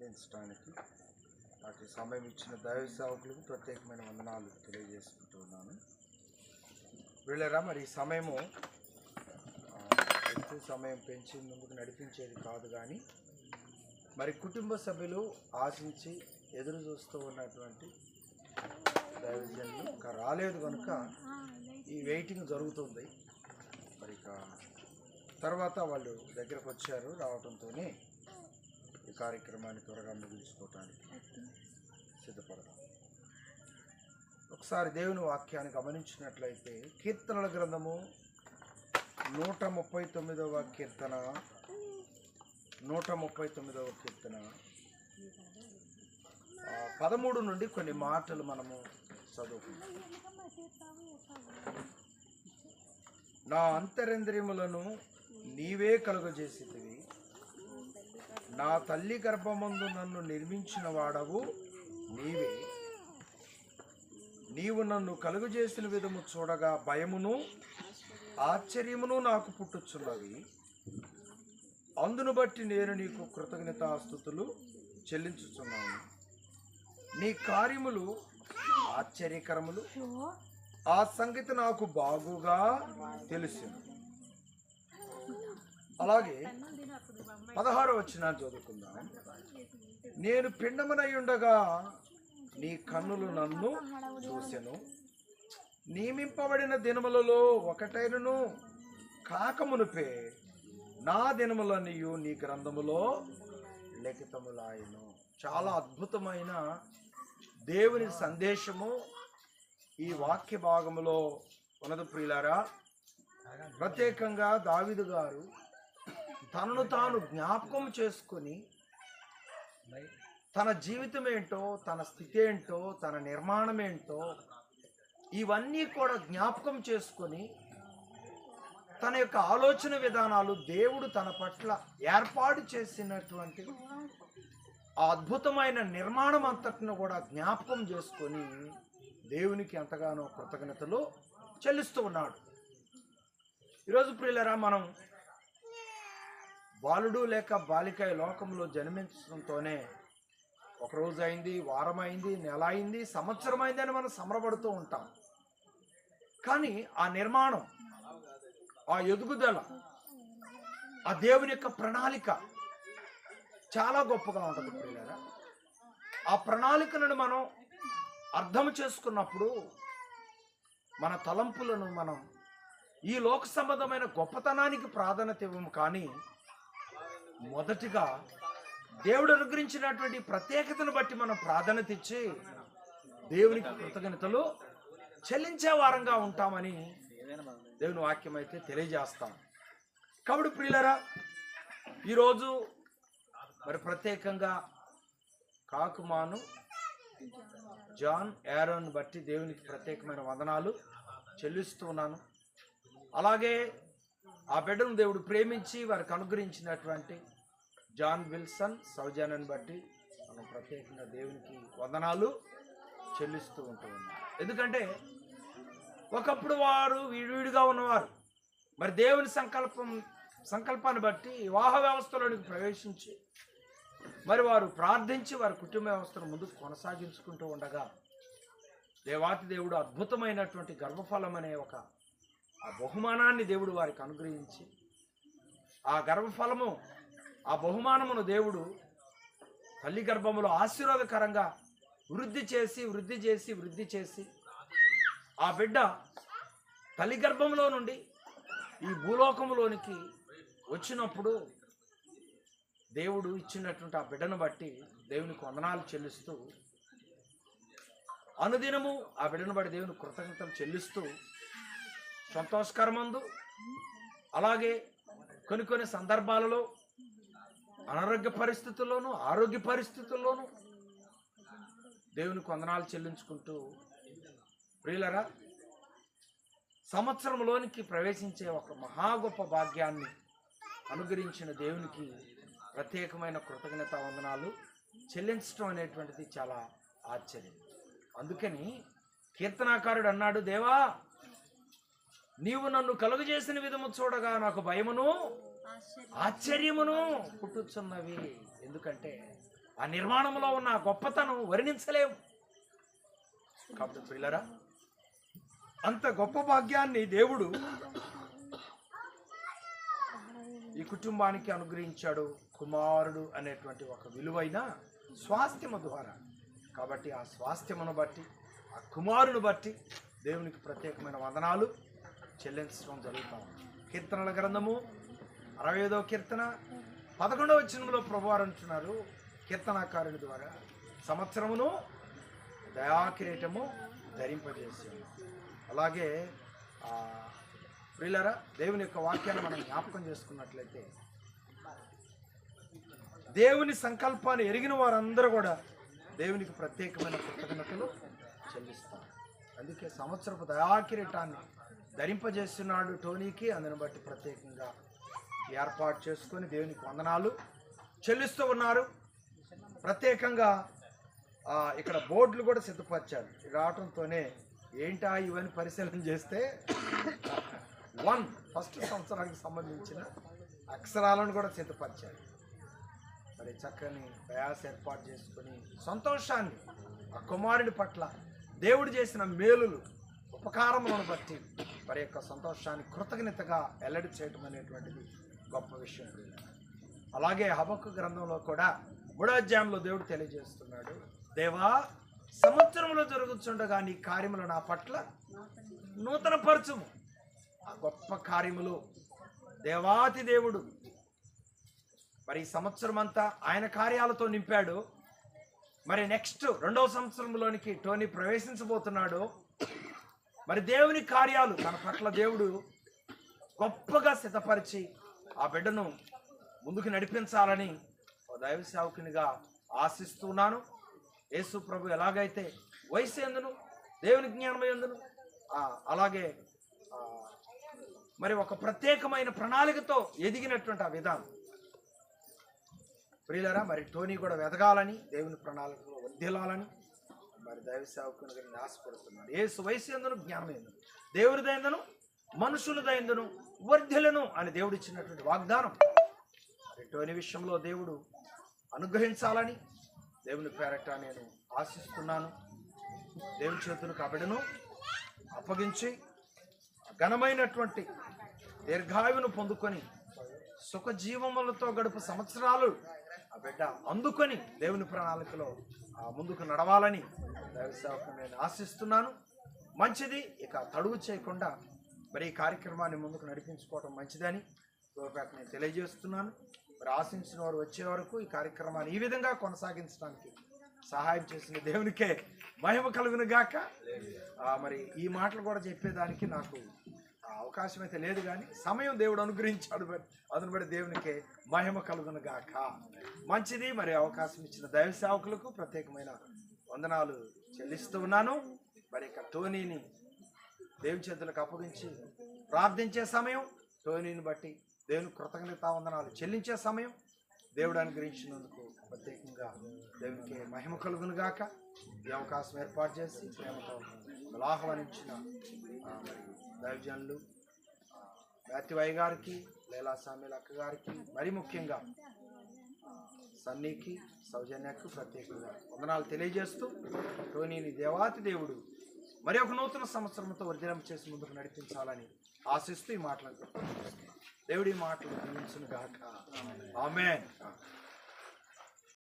ప్రార్థించడానికి నాకు సమయం ఇచ్చిన దైవ సేవకులకు ప్రత్యేకమైన వందనాలు తెలియజేసుకుంటున్నాను. వీళ్ళరా మరి ఈ సమయము ఎక్కువ సమయం పెంచి ముందుకు నడిపించేది కాదు, కానీ మరి కుటుంబ సభ్యులు ఆశించి ఎదురు చూస్తూ ఉన్నటువంటి దైవజనులు ఇంకా రాలేదు కనుక ఈ వెయిటింగ్ జరుగుతుంది. మరి ఇక తర్వాత వాళ్ళు దగ్గరకు వచ్చారు, రావడంతోనే ఈ కార్యక్రమాన్ని త్వరగా ముగించుకోవటానికి సిద్ధపడదాం. ఒకసారి దేవుని వాక్యాన్ని గమనించినట్లయితే కీర్తనల గ్రంథము 139వ కీర్తన 139వ కీర్తన 13 నుండి కొన్ని మాటలు మనము చదువుకుందాం. నా అంతరింద్రియములను నీవే కలుగజేసితివి, నా తల్లి గర్భమందు నన్ను నిర్మించిన వాడవు నీవే. నీవు నన్ను కలుగజేసిన విధము చూడగా భయమును ఆశ్చర్యమును నాకు పుట్టుచున్నవి. అందును బట్టి నేను నీకు కృతజ్ఞతాస్తుతులు చెల్లించుచున్నాను. నీ కార్యములు ఆశ్చర్యకరములు, ఆ సంగతి నాకు బాగుగా తెలుసు. అలాగే 16వ వచనాన్ని చదువుకుందాం. నేను పిండమునై ఉండగా నీ కన్నులు నన్ను చూసెను, నియమింపబడిన దినములలో ఒకటైనను కాకమునుపే నా దినములన్నీయు నీ గ్రంథములో లిఖితములాయను. చాలా అద్భుతమైన దేవుని సందేశము ఈ వాక్య భాగములో ఉన్నది ప్రియులారా. ప్రత్యేకంగా దావీదు గారు తనను తాను జ్ఞాపకం చేసుకొని తన జీవితం ఏంటో, తన స్థితి ఏంటో, తన నిర్మాణం ఏంటో ఇవన్నీ కూడా జ్ఞాపకం చేసుకొని తన యొక్క ఆలోచన విధానాలు దేవుడు తన పట్ల ఏర్పాటు చేసినటువంటి ఆ అద్భుతమైన నిర్మాణం అంతటిని కూడా జ్ఞాపకం చేసుకొని దేవునికి ఎంతగానో కృతజ్ఞతలు చెల్లిస్తూ ఉన్నాడు. ఈరోజు ప్రియులరా, మనం బాలుడు లేక బాలిక లోకంలో జన్మించడంతోనే ఒకరోజు అయింది, వారం అయింది, నెల అయింది, సంవత్సరం అయింది అని మనం సంబరపడుతూ ఉంటాం. కానీ ఆ నిర్మాణం, ఆ ఎదుగుదల, ఆ దేవుని యొక్క ప్రణాళిక చాలా గొప్పగా ఉంటుంది ప్రియులారా. ఆ ప్రణాళికలను మనం అర్థం చేసుకున్నప్పుడు మన తలంపులను మనం ఈ లోక సంబంధమైన గొప్పతనానికి ప్రాధాన్యత ఇవ్వము, కానీ మొదటిగా దేవుడు అనుగ్రహించినటువంటి ప్రత్యేకతను బట్టి మనం ప్రాధాన్యత ఇచ్చి దేవునికి కృతజ్ఞతలు చెల్లించే వారంగా ఉంటామని దేవుని వాక్యం అయితే తెలియజేస్తాం. కాబట్టి ప్రియులారా, ఈరోజు మరి ప్రత్యేకంగా కాకుమాను జాన్ యారోన్ బట్టి దేవునికి ప్రత్యేకమైన వందనాలు చెల్లిస్తూ ఉన్నాను. అలాగే ఆ బిడ్డను దేవుడు ప్రేమించి వారికి అనుగ్రహించినటువంటి జాన్ విల్సన్ సౌజన్యను బట్టి మనం ప్రత్యేకంగా దేవునికి వందనాలు చెల్లిస్తూ ఉంటూ ఉన్నాం. ఎందుకంటే ఒకప్పుడు వారు విడివిడిగా ఉన్నవారు, మరి దేవుని సంకల్పాన్ని బట్టి వివాహ వ్యవస్థలోనికి ప్రవేశించి మరి వారు ప్రార్థించి వారి కుటుంబ వ్యవస్థను ముందుకు కొనసాగించుకుంటూ ఉండగా దేవాతి దేవుడు అద్భుతమైనటువంటి గర్భఫలం అనే ఆ బహుమానాన్ని దేవుడు వారికి అనుగ్రహించి ఆ గర్భఫలము, ఆ బహుమానమును దేవుడు తల్లి గర్భములో ఆశీర్వాదకరంగా వృద్ధి చేసి ఆ బిడ్డ తల్లి గర్భంలో నుండి ఈ భూలోకంలోనికి వచ్చినప్పుడు దేవుడు ఇచ్చినటువంటి ఆ బిడ్డను బట్టి దేవునికి వందనాలు చెల్లిస్తూ అనుదినము ఆ బిడ్డను బట్టి దేవుని కృతజ్ఞతలు చెల్లిస్తూ సంతోషకరమందు, అలాగే కొన్ని సందర్భాలలో అనారోగ్య పరిస్థితుల్లోనూ ఆరోగ్య పరిస్థితుల్లోనూ దేవునికి వందనాలు చెల్లించుకుంటూ ప్రియులరా, సంవత్సరంలోనికి ప్రవేశించే ఒక మహా గొప్ప భాగ్యాన్ని అనుగ్రహించిన దేవునికి ప్రత్యేకమైన కృతజ్ఞత వందనాలు చెల్లించడం అనేటువంటిది చాలా ఆశ్చర్యం. అందుకని కీర్తనాకారుడు అన్నాడు, దేవా నీవు నన్ను కలుగజేసిన విధము చూడగా నాకు భయమును ఆశ్చర్యమును పుట్టుచున్నవి. ఎందుకంటే ఆ నిర్మాణంలో ఉన్న ఆ గొప్పతనం వర్ణించలేము. కాబట్టి ప్రియులారా, అంత గొప్ప భాగ్యాన్ని దేవుడు ఈ కుటుంబానికి అనుగ్రహించాడు, కుమారుడు అనేటువంటి ఒక విలువైన స్వాస్థ్యము ద్వారా. కాబట్టి ఆ స్వాస్థ్యమును బట్టి, ఆ కుమారుని బట్టి దేవునికి ప్రత్యేకమైన వందనాలు చెల్లించడం జరుగుతాం. కీర్తనల గ్రంథము 65వ కీర్తన 11వ వచనంలో ప్రభువారు అంటున్నారు కీర్తనాకారుడి ద్వారా, సంవత్సరమును దయాకిరీటము ధరింపజేసి. అలాగే ప్రియులారా, దేవుని యొక్క వాక్యాన్ని మనం జ్ఞాపకం చేసుకున్నట్లయితే, దేవుని సంకల్పాన్ని ఎరిగిన వారందరూ కూడా దేవునికి ప్రత్యేకమైన కృతజ్ఞతలు చెల్లిస్తారు. అందుకే సంవత్సరపు దయాకిరీటాన్ని ధరింపజేస్తున్నాడు టోనీకి. అందుని బట్టి ప్రత్యేకంగా ఏర్పాటు చేసుకొని దేవునికి వందనాలు చెల్లిస్తూ ఉన్నారు. ప్రత్యేకంగా ఇక్కడ బోర్డులు కూడా సిద్ధపరిచారు. రావటంతోనే ఏంటా ఇవన్నీ పరిశీలన చేస్తే ఫస్ట్ సంవత్సరానికి సంబంధించిన అక్షరాలను కూడా సిద్ధపరిచారు. మరి చక్కని ప్రయాస ఏర్పాటు చేసుకొని సంతోషాన్ని, ఆ కుమారుడి పట్ల దేవుడు చేసిన మేలులు, ఉపకారములను బట్టి మరి యొక్క సంతోషాన్ని కృతజ్ఞతగా వెల్లడి చేయటం అనేటువంటిది గొప్ప విషయం. అలాగే హబక్కు గ్రంథంలో కూడా 3వ అధ్యాయంలో దేవుడు తెలియజేస్తున్నాడు, దేవా, సంవత్సరంలో జరుగుతుండగా నీ కార్యములు నా పట్ల నూతన పరచుము. ఆ గొప్ప కార్యములు దేవాతి దేవుడు మరి సంవత్సరం అంతా ఆయన కార్యాలతో నింపాడు. మరి నెక్స్ట్ 2వ సంవత్సరంలోనికి టోనీ ప్రవేశించబోతున్నాడు. మరి దేవుని కార్యాలు తన పట్ల దేవుడు గొప్పగా సిద్ధపరిచి ఆ బిడ్డను ముందుకు నడిపించాలని దైవ సేవకునిగా ఆశిస్తున్నాను. యేసు ప్రభు ఎలాగైతే వయసు ఎందును, దేవుని జ్ఞానం ఎందును, అలాగే మరి ఒక ప్రత్యేకమైన ప్రణాళికతో ఎదిగినటువంటి ఆ విధానం. ప్రియులరా, మరి టోనీ కూడా ఎదగాలని, దేవుని ప్రణాళికలో వర్ధిల్లాలని మరి దైవ సేవకునిగా నేను ఆశపడుతున్నాను. యేసు వయసు ఎందును, జ్ఞానం ఎందును, దేవుడి దయందును మనుషుల దయందును వర్ధిల్లను అని దేవుడు ఇచ్చినటువంటి వాగ్దానం మరి టోనీ విషయంలో దేవుడు అనుగ్రహించాలని దేవుని పేరట నేను ఆశిస్తున్నాను. దేవుని చేతులకు ఆ బిడ్డను అప్పగించి ఘనమైనటువంటి దీర్ఘాయువును పొందుకొని సుఖజీవములతో గడుపు సంవత్సరాలు ఆ బిడ్డ అందుకొని దేవుని ప్రణాళికలో ముందుకు నడవాలని దైవ సేవకుని నేను ఆశిస్తున్నాను. మంచిది, ఇక తడువు చేయకుండా మరి ఈ కార్యక్రమాన్ని ముందుకు నడిపించుకోవడం మంచిదని నేను తెలియజేస్తున్నాను. మరి ఆశించిన వారు వచ్చే వరకు ఈ కార్యక్రమాన్ని ఈ విధంగా కొనసాగించడానికి సహాయం చేసిన దేవునికే మహిమ కలుగును గాక. మరి ఈ మాటలు కూడా చెప్పేదానికి నాకు అవకాశం అయితే లేదు, కానీ సమయం దేవుడు అనుగ్రహించాడు. అందుని బట్టి దేవునికే మహిమ కలుగును గాక. మంచిది, మరి అవకాశం ఇచ్చిన దైవ సేవకులకు ప్రత్యేకమైన వందనాలు చెల్లిస్తూ ఉన్నాను. మరి ఇక టోనీని దేవుని చేతులకు అప్పగించి ప్రార్థించే సమయం, టోనీని బట్టి దేవుని కృతజ్ఞతా వందనాలు చెల్లించే సమయం. దేవుడు అనుగ్రహించినందుకు ప్రత్యేకంగా దేవునికి మహిమ కలుగును గాక. ఈ అవకాశం ఏర్పాటు చేసి ప్రేమతో ఆహ్వానించిన దైవజనులు మ్యాథ్యూవయ్య గారికి, లేలా సామ్యుల అక్క గారికి, మరి ముఖ్యంగా సన్నీకి, సౌజన్యకు ప్రత్యేకంగా వందనాలు తెలియజేస్తూ టోనీని దేవాతి దేవుడు మరి ఒక నూతన సంవత్సరంతో వర్ధనం చేసి ముందుకు నడిపించాలని ఆశిస్తూ ఈ మాటలు దేవుడి మాటలు దీవించును గాక. ఆమేన్.